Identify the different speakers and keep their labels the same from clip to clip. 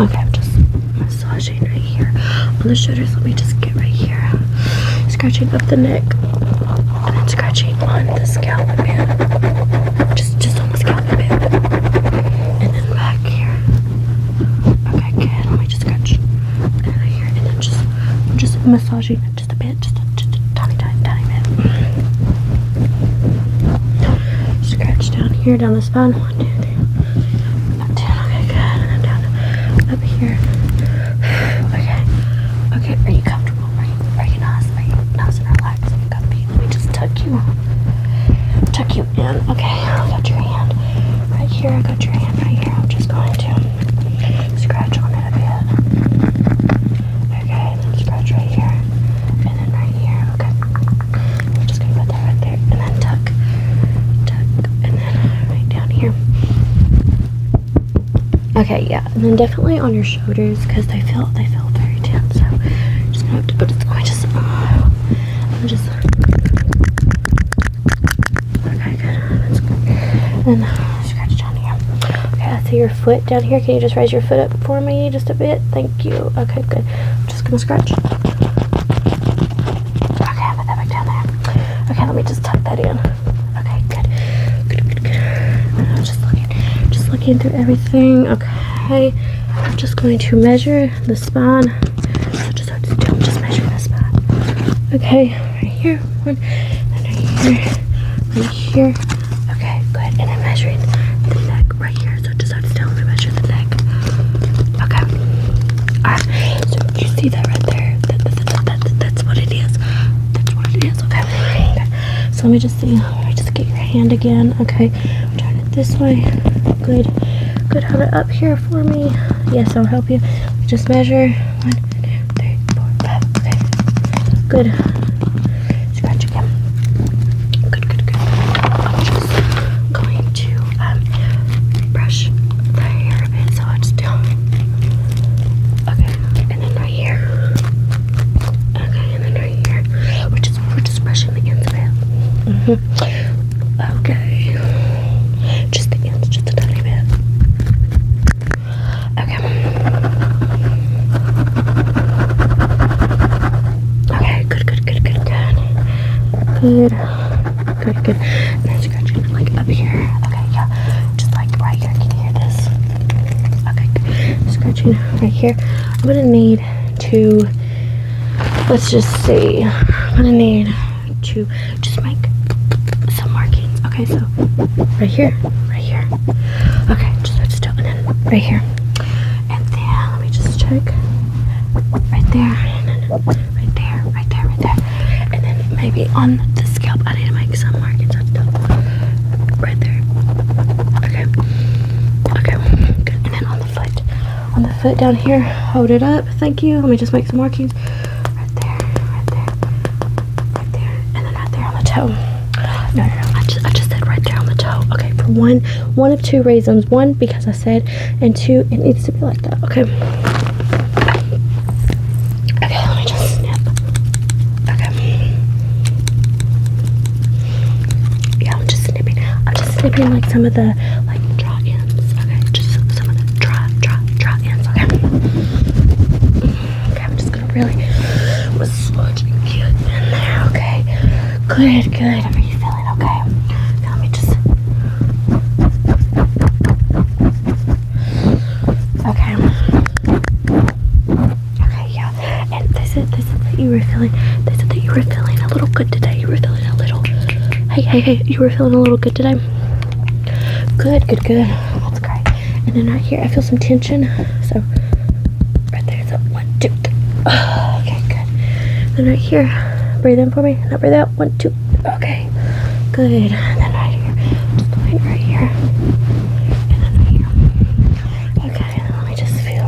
Speaker 1: Okay, I'm just massaging right here on the shoulders. Let me just get right here. Scratching up the neck. And then scratching on the scalp a bit. Just on the scalp a bit. And then back here. Okay, good. Let me just scratch. And then right here. And then just massaging just a bit. Just a tiny bit. Scratch down here, down the spine. 1, 2, 3. Up, down. Okay, good. And then down up here. Okay. Are you comfortable? Are you nice and relaxed? Are you comfy? Let me just tuck you in. Okay, I got your hand right here. I got your hand right here. I'm just going to scratch on it a bit. Okay, and then scratch right here. And then right here. Okay. I'm just gonna put that right there. And then tuck. And then right down here. Okay, yeah. And then definitely on your shoulders because they feel very tense. So I'm just gonna have to put it. Okay, good. That's good. And then scratch down here. Okay, I see your foot down here. Can you just raise your foot up for me just a bit? Thank you. Okay, good. I'm just gonna scratch. Okay, I'll put that back down there. Okay, let me just tuck that in. Okay, good. I'm just looking through everything. Okay, I'm just going to measure the spine. So just measure the spine. Okay, right here, 1, and right here. Okay, good. And I'm measuring the neck right here. So just hold still and measure the neck. Okay. Alright. So you see that right there? That's what it is. That's what it is. Okay. So let me just see. Let me just get your hand again. Okay. Turn it this way. Good. Hold it up here for me. Yes, I'll help you. Just measure. 1, 2, 3, 4, 5. Okay. Good. Scratch again. Good. I'm just going to brush the hair a bit, so I'll just do. Okay, and then right here. Okay, and then right here. We're just brushing the ends a bit. Okay. Just the ends, just a tiny bit. Okay. Okay, good. Good. And then scratching like up here. Okay, yeah. Just like right here. Can you hear this? Okay, good. Scratching right here. I'm gonna need to, let's just see. I'm gonna need to just make some markings. Okay, so right here. Okay, just still, and then right here. And then let me just check. Right there, and then right there. And then maybe on the scalp, I need to make some markings. Right there. Okay, good. And then on the foot down here, hold it up. Thank you. Let me just make some markings. Right there. And then right there on the toe. No. I just said right there on the toe. Okay, for one of 2 reasons. 1, because I said, and 2, it needs to be like that. Okay, let me just snip. Okay. Yeah, I'm just snipping like some of the dry ends. Okay, just some of the dry ends. Okay. Okay, I'm just gonna really massage and get in there. Okay. Good. Are you feeling okay? Now let me just. Okay. Okay, yeah. And they said that you were feeling. They said that you were feeling a little good today. You were feeling a little. Hey. You were feeling a little good today. Good. That's great. And then right here, I feel some tension. So right there. So 1, 2, 3. Okay, good. Then right here, breathe in for me. Now breathe out. 1, 2. Okay, good. And then right here, just going right here. And then right here. Okay, and then let me just feel.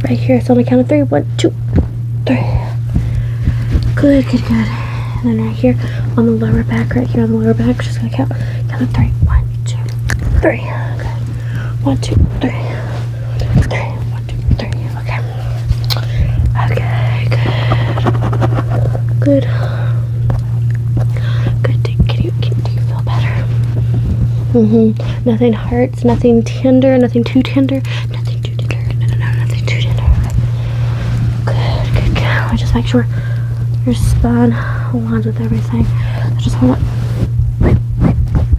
Speaker 1: Right here. So on the count of 3. 1, 2, 3. Good. And then right here on the lower back, just gonna count of 3. 1, 2, 3. Okay. 1, 2, 3. 1, 2, 3. Okay. Okay, good. Good. Do you feel better? Nothing hurts, nothing tender, nothing too tender, nothing too tender. No, nothing too tender. Good. I just make sure your spine aligns with everything. I just hold up.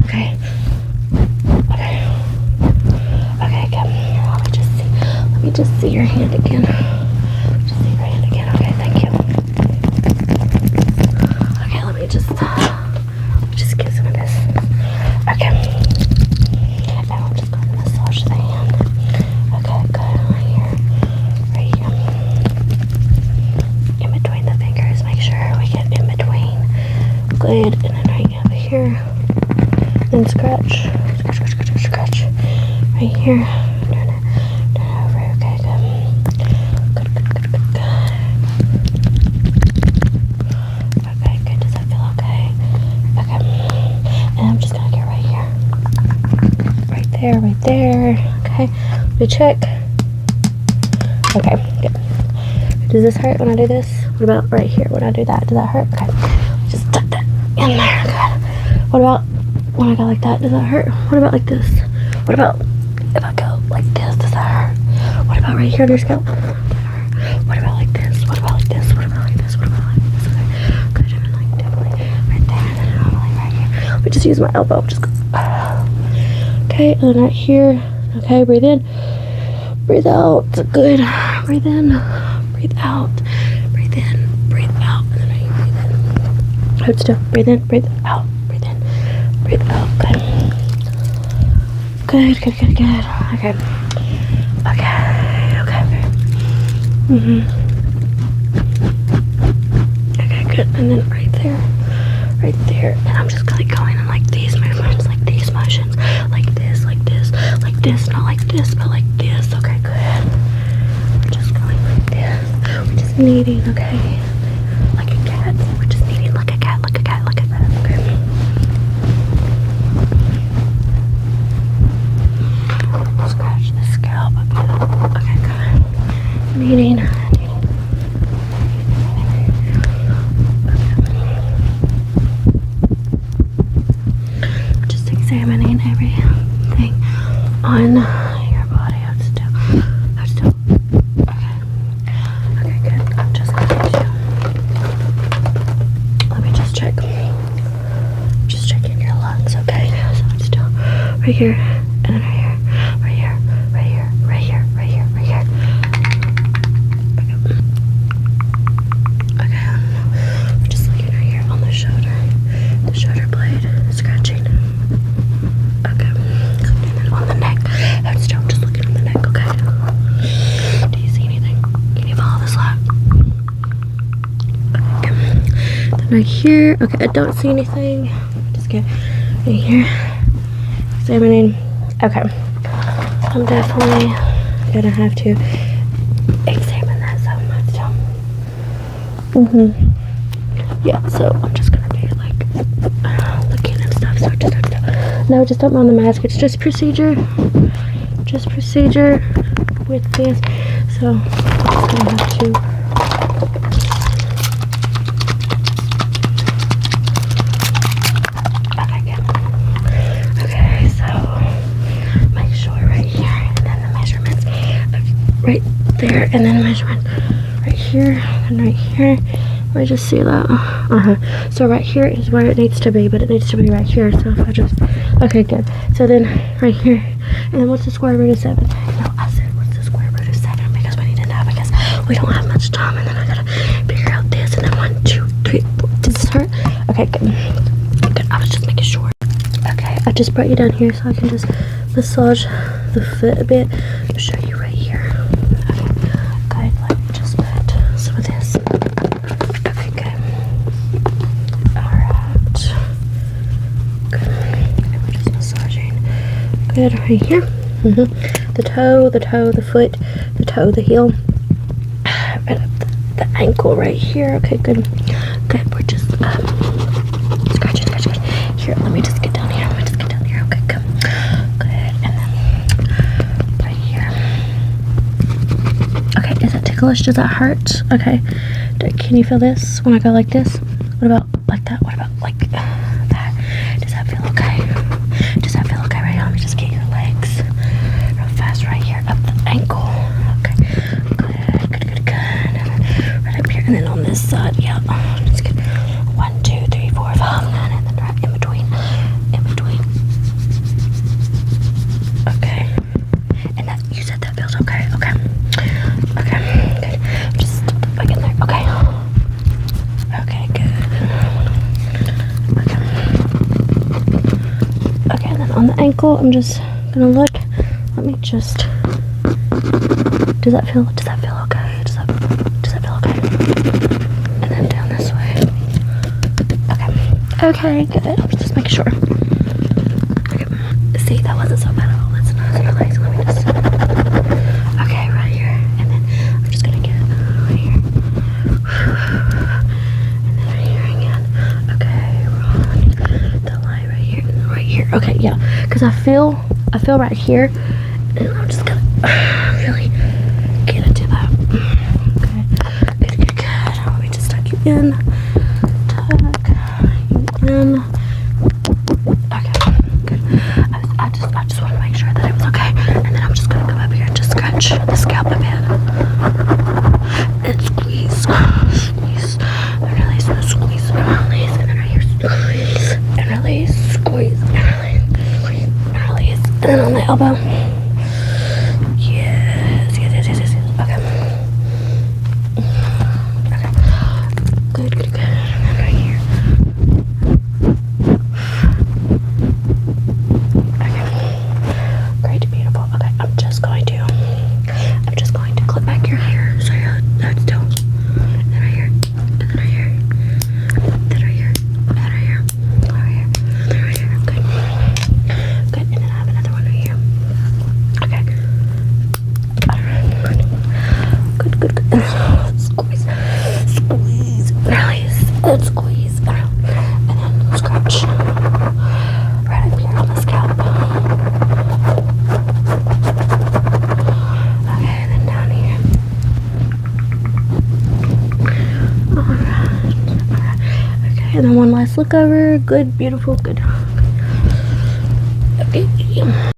Speaker 1: Okay, good. Let me just see your hand again. Okay, thank you. Okay, let me just get some of this. Okay. And I'm just going to massage the hand. Okay, good. Right here. In between the fingers. Make sure we get in between. Good. And then right over here. Then scratch. Scratch. Right here. Turn over. Okay, good. Good. Okay, good. Does that feel okay? Okay. And I'm just gonna get right here. Right there. Okay. Let me check. Okay, good. Does this hurt when I do this? What about right here when I do that? Does that hurt? Okay. Just tuck that in there. Good. What about when I go like that? Does that hurt? What about like this? What about if I go like this? Does that hurt? What about right here on your scalp? What about like this? What about like this? What about like this? What about like this? Okay. Good. And then like definitely right there. And then like right here. Let me just use my elbow. Just go. Okay. And then right here. Okay. Breathe in. Breathe out. Good. Breathe in. Breathe out. Breathe in. Breathe out. And then right here. Breathe in. Hold still. Breathe in. Breathe out. Breathe in. Breathe out. Good. Good. Okay. Okay, good. And then right there. And I'm just like going in like these movements, like these motions, like this, not like this, but like this. Okay, good. We're just going like this. We're just kneading, okay? Like a cat. We're just kneading like a cat, okay? Scratch the scalp. Okay, good. Kneading. Just examining everything on your body. Hold still. Okay, good. I'm just going to let me just check. Just checking your lungs, okay? So hold still. Right here, and then right here. Shoulder blade, scratching. Okay. And then on the neck. Hold still, just looking on the neck, okay? Do you see anything? Can you follow this line? Okay. Then right here. Okay, I don't see anything. Just get right here. Examining. Okay. I'm definitely gonna have to examine that so much. Yeah, so I'm just gonna be like looking and stuff. So no, just don't mind the mask. It's just procedure. With this. So I'm just gonna have to. Okay, good. Okay, so make sure right here, and then the measurements right there, and then measurement right here and right here. I just see that. So right here is where it needs to be, but it needs to be right here. So if I just, okay, good. So then right here, and then what's the square root of 7? No, I said what's the square root of 7 because we need to know because we don't have much time, and then I gotta figure out this, and then 1, 2, 3, 4. Does this hurt? Okay, good. I was just making sure. Okay, I just brought you down here so I can just massage the foot a bit. I'll show you right here. Okay, good. Let me just put some of this. Good, right here. The toe, the foot, the toe, the heel, right up the ankle right here. Okay, good. We're just scratching. Here, let me just get down here. Okay, good. And then right here. Okay, is it ticklish? Does that hurt? Okay. Can you feel this when I go like this? What about like that? What about like that? Does that feel okay? ankle. I'm just gonna look. Let me just. Does that feel okay? Does that feel okay? And then down this way. Okay. Okay, good. I'm just making sure. Okay. See, that wasn't so bad at all. Let's relax. Let me just. Okay, right here. And then I'm just gonna get right here. And then right here again. Okay, wrong. The light right here and right here. Okay, yeah. Because I feel right here. And I'm just gonna really get into that. Okay. Good. Let me just tuck you in. Tuck you in. Okay. Good. I just want to make sure that it was okay. And then I'm just gonna come up here and just scratch the scalp a bit. And squeeze. Squeeze. And release. And squeeze. And release. And then right here. Squeeze. And release. Squeeze. And release. Squeeze. And release. And then on the elbow. Squeeze and then scratch right up here on the scalp. Okay, and then down here. Alright. Okay, and then one last look over. Good, beautiful, good. Okay.